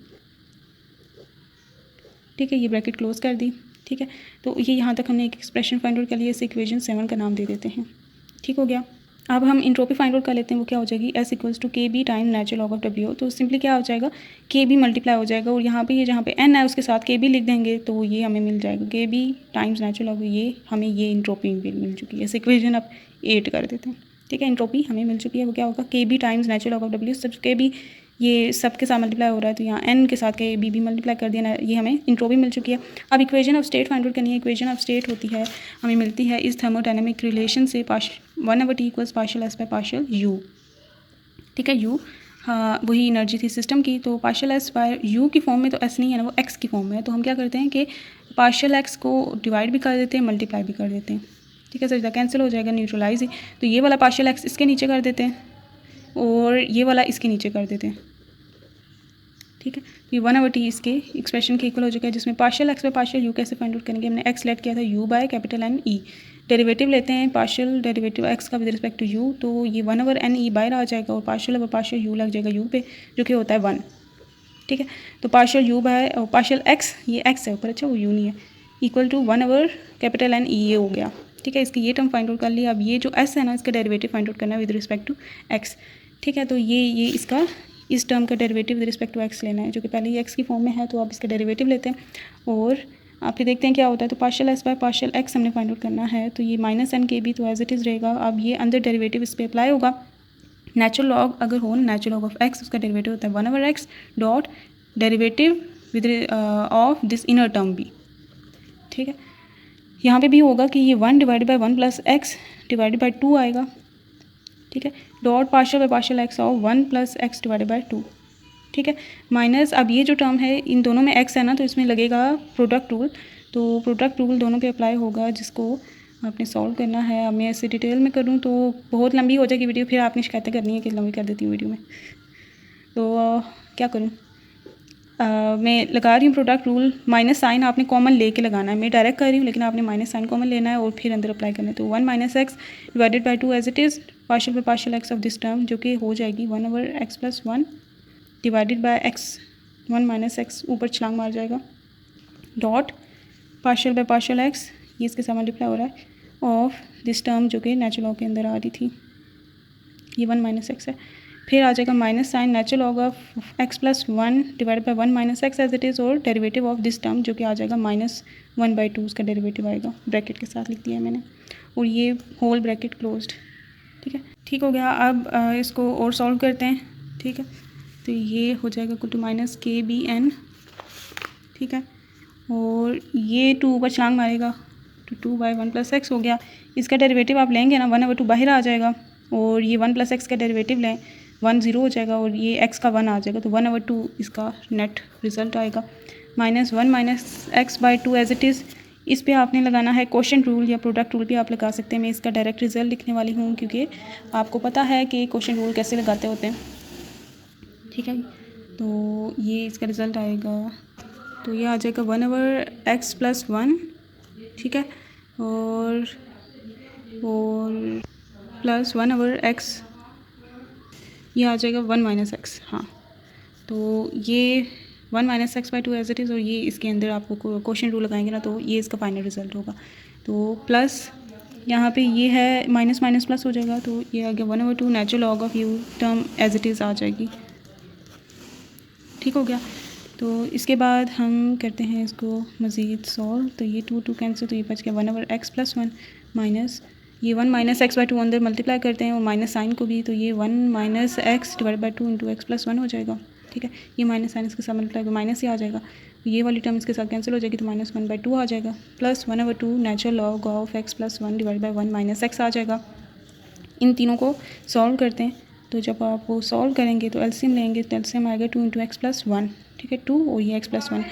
ठीक है, ये ब्रैकेट क्लोज कर दी, ठीक है। तो ये यहाँ तक हमने एक एक्सप्रेशन फाइंड आउट कर लिया, इसे इक्वेशन 7 का नाम दे देते हैं, ठीक हो गया। अब हम इंट्रोपी फाइंड आउट कर लेते हैं, वो क्या हो जाएगी S equals to k B time natural log of W, तो सिंपली क्या हो जाएगा के बी मल्टीप्लाई हो जाएगा, और यहाँ पे ये जहाँ पे N है उसके साथ के बी लिख देंगे, तो ये हमें मिल जाएगा के बी टाइम्स नेचुरल लॉग, ये हमें ये इंट्रोपी मिल चुकी है। इस इक्वेशन अब 8 कर देते हैं, ठीक है, इंट्रोपी हमें मिल चुकी है, वो क्या होगा k B times natural log of W, सब के बी ये सब के साथ मल्टीप्लाई हो रहा है, तो यहाँ n के साथ के बी भी मल्टीप्लाई कर दिया ना, ये हमें इंट्रोपी मिल चुकी है। अब equation of state find out करनी है। इक्वेशन ऑफ स्टेट होती है, हमें मिलती है इस थर्मोडायनेमिक रिलेशन से 1/T equals partial S by partial you, ठीक है, यू हाँ वही एनर्जी थी सिस्टम की, तो पार्शियल एस बाय यू की फॉर्म में तो एस नहीं है ना, वो एक्स की फॉर्म में है, तो हम क्या करते हैं कि पार्शियल एक्स को डिवाइड भी कर देते हैं, मल्टीप्लाई भी कर देते हैं, ठीक है, सर कैंसिल हो जाएगा, न्यूट्रलाइज ही, तो ये वाला पार्शियल एक्स इसके नीचे कर देते हैं और ये वाला इसके नीचे कर देते हैं, ठीक है। ये 1/T इसके एक्सप्रेशन के इक्वल हो चुका है, जिसमें partial x by partial u कैसे फाइंड आउट करेंगे, हमने एक्स लेट किया था u by capital N e, derivative लेते हैं पार्शियल डेरिवेटिव एक्स का विद रिस्पेक्ट टू यू, तो ये 1/N ई बाहर आ जाएगा और पार्शियल ओवर पार्शियल यू लग जाएगा यू पे, जो कि होता है 1, ठीक है। तो पार्शियल यू बाय और पार्शियल एक्स, ये एक्स है ऊपर, अच्छा वो यू नहीं है, इक्वल टू 1/कैपिटल N ई, ये हो गया, ठीक है। इसकी ये टर्म फाइंड आउट कर लिया। अब ये जो एस है ना, इसका डेरिवेटिव फाइंड आउट करना है विद रिस्पेक्ट टू एक्स, ठीक है। तो ये इसका इस टर्म का derivative with respect to x लेना है, जो कि पहले ही एक्स की फॉर्म में है, तो आप इसका डेरिवेटिव लेते हैं और आप फिर देखते हैं क्या होता है। तो partial S by partial x हमने फाइंड आउट करना है, तो ये माइनस एन के बी तो एज इट इज़ रहेगा। अब ये अंदर डेरिवेटिव इस पर अप्लाई होगा, नेचुरल लॉग अगर हो नेचुरल लॉग ऑफ एक्स, उसका डेरिवेटिव होता है 1/x dot derivative with of this inner term भी, ठीक है। यहाँ पे भी होगा कि ये 1 divide by 1 plus x divided by 2 आएगा, ठीक है, dot partial by partial x of 1 plus x divided by 2, ठीक है, माइनस अब ये जो टर्म है इन दोनों में एक्स है ना, तो इसमें लगेगा प्रोडक्ट रूल, तो प्रोडक्ट रूल दोनों पे अप्लाई होगा, जिसको आपने सॉल्व करना है। अब मैं ऐसे डिटेल में करूँ तो बहुत लंबी हो जाएगी वीडियो, फिर आपने शिकायतें करनी है कि लंबी कर देती हूँ वीडियो में, तो क्या करूँ, मैं लगा रही हूँ प्रोडक्ट रूल, माइनस साइन आपने कॉमन लेके लगाना है। मैं डायरेक्ट कर रही हूँ लेकिन आपने माइनस साइन कॉमन लेना है और फिर अंदर अप्लाई करना है। तो 1 minus x divided by 2 as it is partial by partial x of this term, जो कि हो जाएगी 1 over x plus 1 divided by x 1 minus x, ऊपर छलांग मार जाएगा, dot partial by partial x, ये इसके साथ मल्टीप्लाई हो रहा है, ऑफ दिस टर्म जो कि नेचुरल लॉग के अंदर आ रही थी, ये 1 माइनस एक्स है। फिर आ जाएगा minus sign natural log of x plus 1 divide by 1 minus x as it is, और डेरिवेटिव ऑफ दिस टर्म जो कि आ जाएगा -1/2, उसका डेरिवेटिव आएगा, ब्रैकेट के साथ लिख दिया है मैंने, और ये होल ब्रैकेट क्लोज्ड। ठीक है, ठीक हो गया। अब इसको और सॉल्व करते हैं। ठीक है, तो ये हो जाएगा इक्वल टू माइनस KBN। ठीक है, और ये 2 ऊपर छलांग मारेगा तो 2/1 प्लस एक्स हो गया। इसका डेरिवेटिव आप लेंगे ना 1/2 बाहर आ जाएगा, और ये 1 प्लस एक्स का डेरिवेटिव लें 1 0 हो जाएगा, और ये एक्स का 1 आ जाएगा, तो 1/2 इसका नेट रिजल्ट आएगा। -1 minus x by 2 as it is, इस पे आपने लगाना है क्वोशंट रूल या प्रोडक्ट रूल भी आप लगा सकते हैं। मैं इसका डायरेक्ट रिजल्ट लिखने वाली हूँ क्योंकि आपको पता है कि क्वोशंट रूल कैसे लगाते होते हैं। ठीक है, तो ये इसका रिज़ल्ट आएगा, तो ये आ जाएगा 1 ओवर एक्स प्लस 1। ठीक है, और प्लस 1 ओवर एक्स, ये आ जाएगा 1 माइनस एक्स। हाँ, तो ये 1 minus x by 2 as it is, और ये इसके अंदर आपको क्वोशंट रूल लगाएंगे ना तो ये इसका फाइनल रिजल्ट होगा। तो प्लस यहाँ पे ये है माइनस माइनस प्लस हो जाएगा, तो ये आ गया 1/2 natural log of u term as it is आ जाएगी। ठीक हो गया। तो इसके बाद हम करते हैं इसको मज़ीद सॉल्व। तो ये 2 कैंसिल, तो ये बच गया 1 ओवर एक्स प्लस 1 माइनस ये 1 माइनस एक्स बाई 2 अंदर मल्टीप्लाई करते हैं और माइनस साइन को भी, तो ये 1 minus x divide by 2 into x plus 1 हो जाएगा। ठीक है, ये माइनस साइन इसके साथ मल्टीप्लाई माइनस ही आ जाएगा, ये वाली टर्म इसके साथ कैंसिल हो जाएगी, तो -1/2 आ जाएगा, plus 1/2 natural log of x plus 1 divide by 1 minus x आ जाएगा। इन तीनों को सॉल्व करते हैं, तो जब आप वो सॉल्व करेंगे तो एलसीएम लेंगे, तो एलसीएम आएगा 2 इंटू एक्स प्लस 1। ठीक है, 2 और ये एक्स प्लस 1,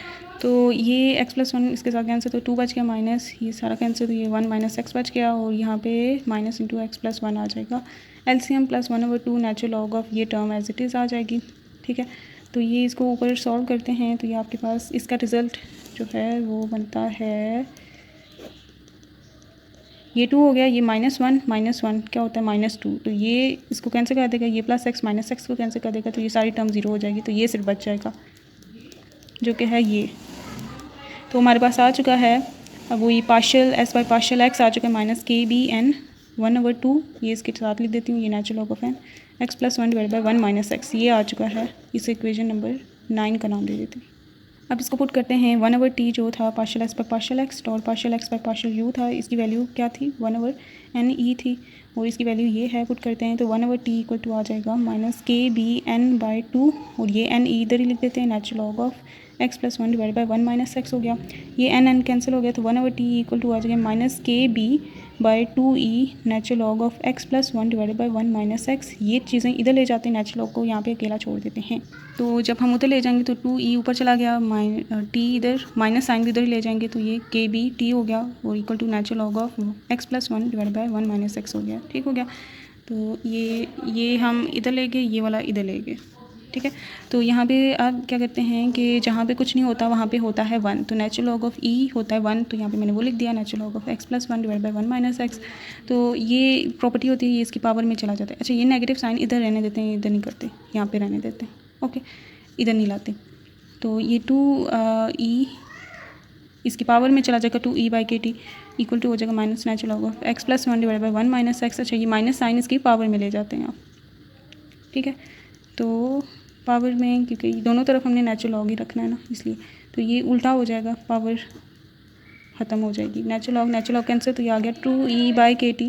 तो ये एक्स प्लस 1 इसके साथ कैंसिल, तो 2 बच गया, माइनस ये सारा कैंसिल, तो ये 1 माइनस एक्स बच गया, और यहाँ पे माइनस इंटू एक्स प्लस 1 आ जाएगा। LCM plus 1/2 natural log of ये टर्म एज इट इज़ आ जाएगी। ठीक है, तो ये इसको ऊपर सॉल्व करते हैं, तो ये आपके पास इसका रिज़ल्ट जो है वो बनता है, ये 2 हो गया, ये -1 क्या होता है -2, तो ये इसको कैंसिल कर देगा, ये प्लस एक्स माइनस एक्स को कैंसिल कर देगा, तो ये सारी टर्म 0 हो जाएगी, तो ये सिर्फ बच जाएगा जो कि है ये। तो हमारे पास आ चुका है अब वो ये partial s by partial x आ चुका है -KBN 1/2, ये इसके साथ लिख देती हूँ, ये natural log of n x plus 1 divide by 1 minus x, ये आ चुका है। इस इक्वेशन नंबर 9 का नाम दे देती हूँ। अब इसको पुट करते हैं, 1/t जो था partial x by partial x और partial x by partial u था, इसकी वैल्यू क्या थी 1/NE थी, और इसकी वैल्यू ये है, पुट करते हैं तो 1/t इक्वल टू आ जाएगा -KBN/2, और ये n इधर ही लिख देते हैं, natural log of x plus 1 divide by 1 minus x हो गया, ये n कैंसिल हो गया, तो 1/t इक्वल टू आ जाएगा -KB/2e natural log of x plus 1 divided by 1 minus x. ये चीज़ें इधर ले जाते हैं, नेचुरल लॉग को यहाँ पे अकेला छोड़ देते हैं। तो जब हम उधर ले जाएंगे तो 2e ऊपर चला गया, t इधर माइनस साइन भी इधर ले जाएंगे, तो ये KB/t हो गया, और equal to natural log of x plus 1 divide by 1 minus x हो गया। ठीक हो गया, तो ये हम इधर ले गए, ये वाला इधर ले गए। ठीक है, तो यहाँ पे आप क्या करते हैं कि जहाँ पे कुछ नहीं होता वहाँ पे होता है 1, तो नेचुरल लॉग ऑफ e होता है 1, तो यहाँ पे मैंने वो लिख दिया, natural log of x plus 1 divide by 1 minus x. तो ये प्रॉपर्टी होती है, ये इसकी पावर में चला जाता है। अच्छा, ये नेगेटिव साइन इधर रहने देते हैं, इधर नहीं करते, यहाँ पे रहने देते हैं। ओके, इधर नहीं लाते, तो ये 2e इसकी पावर में चला जाएगा, 2e/kt इक्वल टू हो जाएगा minus natural log of x plus 1 divide by 1 minus x. अच्छा, ये माइनस साइन इसकी पावर में ले जाते हैं आप। ठीक है, तो पावर में, क्योंकि दोनों तरफ हमने नेचुरल लॉग ही रखना है ना, इसलिए तो ये उल्टा हो जाएगा, पावर ख़त्म हो जाएगी, नेचुरल लॉग कैंसिल, तो ये आ गया 2e/kt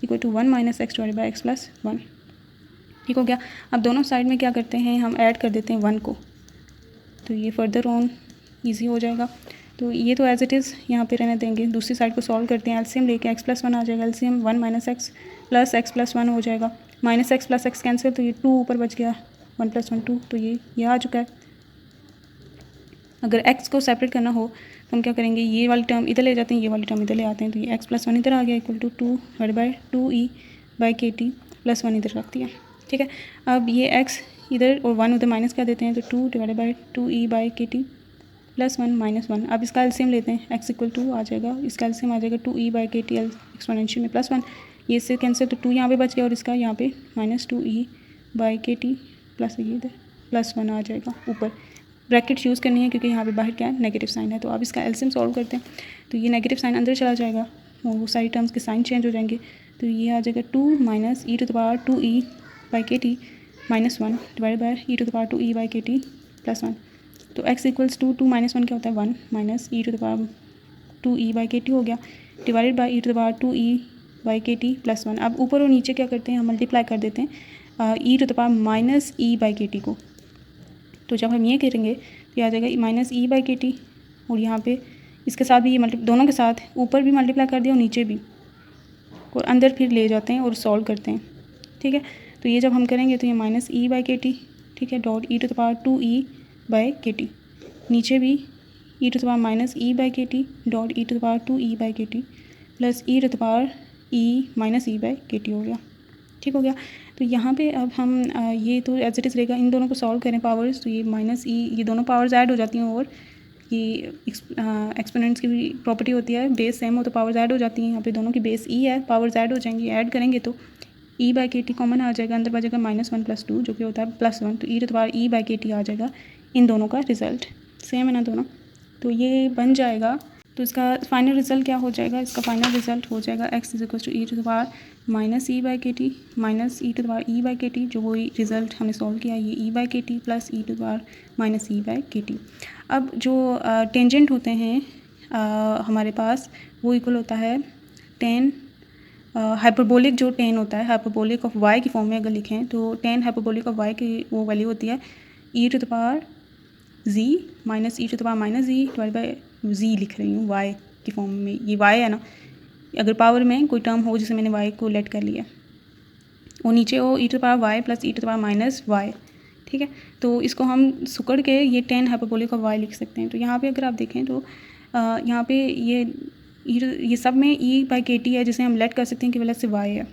equal to 1 minus x divide by x plus 1। ठीक हो गया। अब दोनों साइड में क्या करते हैं, हम ऐड कर देते हैं 1 को, तो ये फर्दर ऑन ईजी हो जाएगा। तो ये तो एज इट इज़ यहाँ पे रहने देंगे, दूसरी साइड को सॉल्व करते हैं, एलसीएम लेके एक्स प्लस 1 आ जाएगा, LCM 1 minus x plus x plus 1 हो जाएगा, minus x plus x cancel, तो ये 2 ऊपर बच गया, 1 प्लस 1 2, तो ये आ चुका है। अगर x को सेपरेट करना हो तो हम क्या करेंगे, ये वाली टर्म इधर ले जाते हैं, ये वाली टर्म इधर ले आते हैं, तो ये x प्लस 1 इधर आ गया इक्वल टू 2/2e/kt प्लस 1 इधर रख दिया। ठीक है, अब ये x इधर और 1 उधर माइनस कर देते हैं, तो 2 divided by 2e/kt plus 1 minus 1। अब इसका एलसीएम लेते हैं, x इक्वल टू आ जाएगा, इसका एलसीएम आ जाएगा 2e/kt एक्सपोनेंशियल में प्लस 1, ये इससे कैंसिल, तो 2 यहाँ पे बच गया और इसका यहाँ पे माइनस 2e/kt प्लस ये इधर प्लस 1 आ जाएगा ऊपर। ब्रैकेट यूज़ करनी है क्योंकि यहाँ पे बाहर क्या है, नेगेटिव साइन है। तो अब इसका एलसीएम सॉल्व करते हैं, तो ये नेगेटिव साइन अंदर चला जाएगा और वो सारी टर्म्स के साइन चेंज हो जाएंगे। तो ये आ जाएगा 2 minus e⁻²e/kt minus 1 divide bye e⁻²e/kt plus 1। तो x इक्वल्स टू 2 माइनस 1 क्या होता है 1 माइनस e⁻²e/kt हो गया डिवाइडेड बाय e⁻²e/kt प्लस 1। अब ऊपर और नीचे क्या करते हैं, हम मल्टीप्लाई कर देते हैं e⁻−e/kt को। तो जब हम ये करेंगे तो ये आ जाएगा -e/kt और यहाँ पे इसके साथ भी ये दोनों के साथ ऊपर भी मल्टीप्लाई कर दिया और नीचे भी, और अंदर फिर ले जाते हैं और सॉल्व करते हैं। ठीक है, तो ये जब हम करेंगे तो ये -e/kt, ठीक है, डॉट e⁻²e/kt, नीचे भी e⁻−e/kt dot e⁻²e/kt plus e⁻e−e/kt हो गया। ठीक हो गया। तो यहाँ पे अब हम ये तो एज इट इज़ रहेगा, इन दोनों को सॉल्व करें पावर्स, तो ये -e, ये दोनों पावर्स ऐड हो जाती हैं और ये एक्सपोनेंट्स की भी प्रॉपर्टी होती है, बेस सेम हो तो पावर्स ऐड हो जाती हैं। यहाँ पे दोनों की बेस e है, पावर्स ऐड हो जाएंगी, ऐड करेंगे तो e/kt कॉमन आ जाएगा, अंदर बचेगा -1 + 2 जो कि होता है +1, तो e⁻e/kt आ जाएगा। इन दोनों का रिज़ल्ट सेम है ना दोनों, तो ये बन जाएगा। तो इसका फाइनल रिज़ल्ट क्या हो जाएगा, इसका फाइनल रिज़ल्ट हो जाएगा x = e⁻−e/kt माइनस e⁻e/kt, जो वही रिज़ल्ट हमने सॉल्व किया ये e/kt प्लस e⁻−e/kt। अब जो टेंजेंट होते हैं हमारे पास वो इक्वल होता है tan हाइपरबोलिक, जो tan होता है हाइपरबोलिक ऑफ y की फॉर्म में अगर लिखें तो tan हाइपरबोलिक ऑफ y की वो वैल्यू होती है e⁻z minus e⁻z divide by z लिख रही हूँ y की फॉर्म में, ये y है ना, अगर पावर में कोई टर्म हो जिसे मैंने y को लेट कर लिया और नीचे हो e⁻y प्लस e⁻−y, ठीक है। तो इसको हम सुकड़ के ये tan हाइपरबोलिक ऑफ y लिख सकते हैं। तो यहाँ पे अगर आप देखें तो यहाँ पे ये सब में e/kt है जिसे हम लेट कर सकते हैं कि वजह से y है,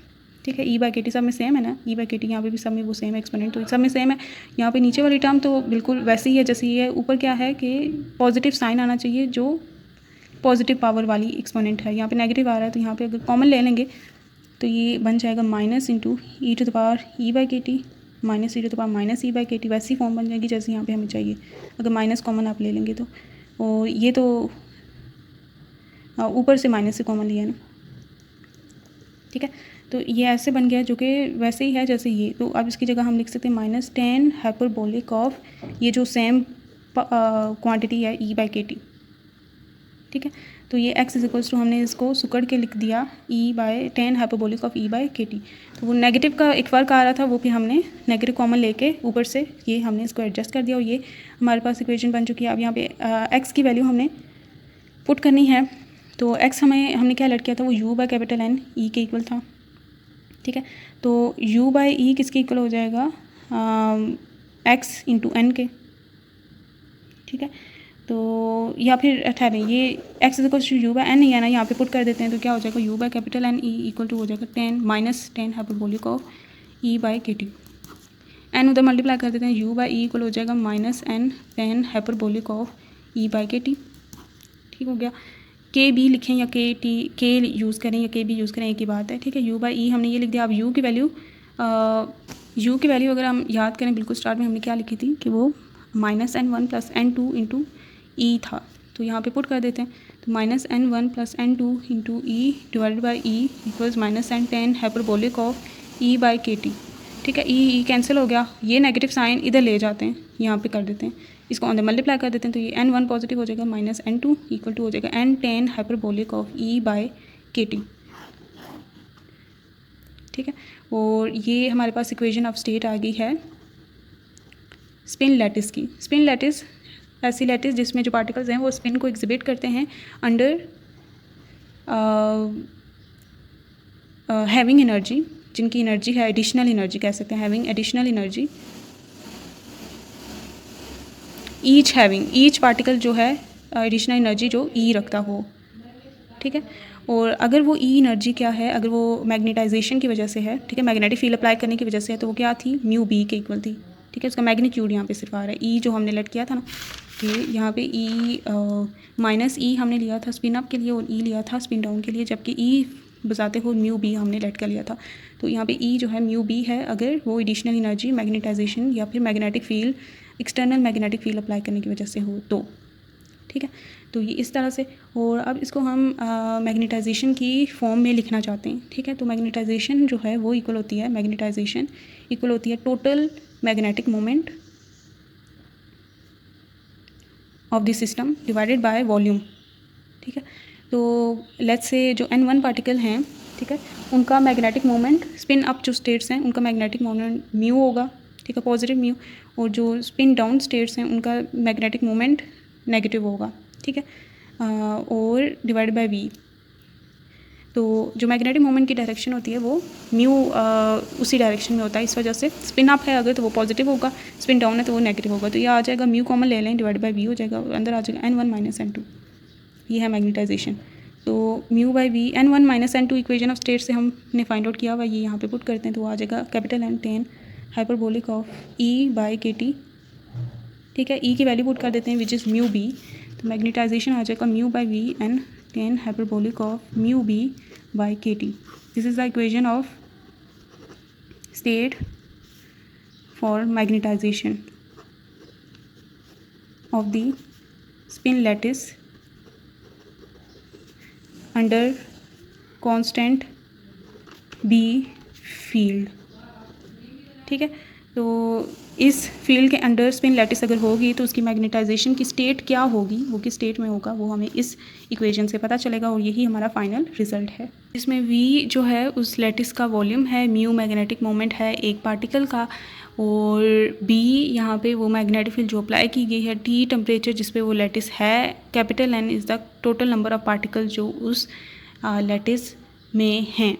ठीक है। e/kt सब में सेम है ना, e/kt यहाँ पे भी सब में वो सेम है एक्सपोनेंट, तो सब में सेम है। यहाँ पे नीचे वाली टर्म तो बिल्कुल वैसे ही है जैसे ये है, ऊपर क्या है कि पॉजिटिव साइन आना चाहिए जो पॉजिटिव पावर वाली एक्सपोनेंट है, यहाँ पे नेगेटिव आ रहा है, तो यहाँ पे अगर कॉमन ले लेंगे तो ये बन जाएगा -e/e/kt माइनस e⁻−e/kt, वैसी फॉर्म बन जाएगी जैसे यहाँ पे हमें चाहिए, अगर माइनस कॉमन आप ले लेंगे तो। और ये तो ऊपर से माइनस से कॉमन लिया ना, ठीक है। तो ये ऐसे बन गया जो कि वैसे ही है जैसे ये। तो अब इसकी जगह हम लिख सकते हैं -tan हाइपरबोलिक ऑफ ये जो सेम क्वांटिटी है e/kt, ठीक है। तो ये x = हमने इसको सुकड़ के लिख दिया tan हाइपरबोलिक ऑफ e/kt। तो वो नेगेटिव का एक फ़र्क आ रहा था, वो फिर हमने नेगेटिव कॉमन लेके ऊपर से ये हमने इसको एडजस्ट कर दिया और ये हमारे पास इक्वेशन बन चुकी है। अब यहाँ पे x की वैल्यू हमने पुट करनी है, तो x हमने क्या लेट किया था, वो u/N e के इक्वल था, ठीक है। तो u/e किसके इक्वल हो जाएगा, x × n के, ठीक है। तो या फिर ठहरें, ये x = u/n ही है ना, यहाँ पे पुट कर देते हैं तो क्या हो जाएगा u/N e इक्वल टू हो जाएगा tan hyperbolic of e/kt। n उधर मल्टीप्लाई कर देते हैं, u/e इक्वल हो जाएगा -n tan hyperbolic of e/kt, ठीक हो गया। के बी लिखें या के यूज़ करें या के बी यूज़ करें एक ही बात है, ठीक है। u/e हमने ये लिख दिया। अब u की वैल्यू अगर हम याद करें बिल्कुल स्टार्ट में हमने क्या लिखी थी कि वो -n1 + n2 × e था, तो यहाँ पे पुट कर देते हैं। तो -n1 + n2 × e divided by e equals -n tan hyperbolic of e/kt, ठीक है। e कैंसिल हो गया, ये नेगेटिव साइन इधर ले जाते हैं, यहाँ पे कर देते हैं, इसको अंदर मल्टीप्लाई कर देते हैं, तो ये n1 पॉजिटिव हो जाएगा -n2 इक्वल टू हो जाएगा n tan hyperbolic of e/kt, ठीक है। और ये हमारे पास इक्वेशन ऑफ स्टेट आ गई है स्पिन लैटिस की। स्पिन लैटिस ऐसी लैटिस जिसमें जो पार्टिकल्स हैं वो स्पिन को एग्जिबिट करते हैं अंडर हैविंग एनर्जी, जिनकी एनर्जी है एडिशनल एनर्जी कह सकते हैं, having additional energy, each particle जो है एडिशनल एनर्जी जो ई रखता हो, ठीक है। और अगर वो ई एनर्जी क्या है, अगर वो मैग्नेटाइजेशन की वजह से है, ठीक है, मैग्नेटिक फील्ड अप्लाई करने की वजह से है, तो वो क्या थी μ b के इक्वल थी, ठीक ठीक है, उसका मैग्नीट्यूड यहाँ पे सिर्फ आ रहा है। ई जो हमने लेट किया था ना, ये यहाँ पे ई माइनस ई हमने लिया था स्पिन अप के लिए और ई लिया था स्पिन डाउन के लिए, जबकि ई बजाते हो म्यू बी हमने लेट कर लिया था। तो यहाँ पे ई जो है म्यू बी है अगर वो एडिशनल एनर्जी मैग्नेटाइजेशन या फिर magnetic field, external magnetic field apply करने की वजह से हो तो। ठीक है, तो ये इस तरह से। और अब इसको हम मैग्नेटाइजेशन की फॉर्म में लिखना चाहते हैं। ठीक है, तो मैग्नेटाइजेशन जो है वो इक्वल होती है, मैग्नेटाइजेशन इक्वल होती है total magnetic moment of the system divided by volume. ठीक है, तो लेट्स से जो n1 पार्टिकल हैं, ठीक है, उनका मैग्नेटिक मोमेंट स्पिन अप जो स्टेट्स हैं उनका मैग्नेटिक मोमेंट म्यू होगा। ठीक है, पॉजिटिव म्यू। और जो स्पिन डाउन स्टेट्स हैं उनका मैग्नेटिक मोमेंट नेगेटिव होगा। ठीक है, और डिवाइड बाय v। तो जो मैग्नेटिक मोमेंट की डायरेक्शन होती है वो म्यू उसी डायरेक्शन में होता है। इस वजह से स्पिन अप है अगर तो वो पॉजिटिव होगा, स्पिन डाउन है तो वो नेगेटिव होगा। तो ये आ जाएगा म्यू कॉमन ले लें, डिवाइड बाय वी हो जाएगा, अंदर आ जाएगा n1 माइनस n2। ये है मैग्नेटाइजेशन। तो mu by V, n1 minus n2 equation of state से हमने फाइंड आउट किया हुआ, ये यहाँ पे पुट करते हैं तो आ जाएगा capital N tan hyperbolic of E by k T. ठीक है, E की वैल्यू पुट कर देते हैं विच इज़ म्यू बी। तो मैग्नेटाइजेशन आ जाएगा mu by V n tan hyperbolic of mu B by k T. This is the equation of state for magnetization of the spin lattice under constant B field. ठीक है, तो इस फील्ड के अंडर स्पिन लैटिस अगर होगी तो उसकी मैग्नेटाइजेशन की स्टेट क्या होगी, वो किस स्टेट में होगा, वो हमें इस इक्वेशन से पता चलेगा और यही हमारा फाइनल रिजल्ट है। इसमें v जो है उस लैटिस का वॉल्यूम है, म्यू मैग्नेटिक मोमेंट है एक पार्टिकल का, और b यहाँ पे वो मैग्नेटिक फील्ड जो अप्लाई की गई है, t टेम्परेचर जिस पे वो लैटिस है, capital N is the total number of particle जो उस लैटिस में हैं।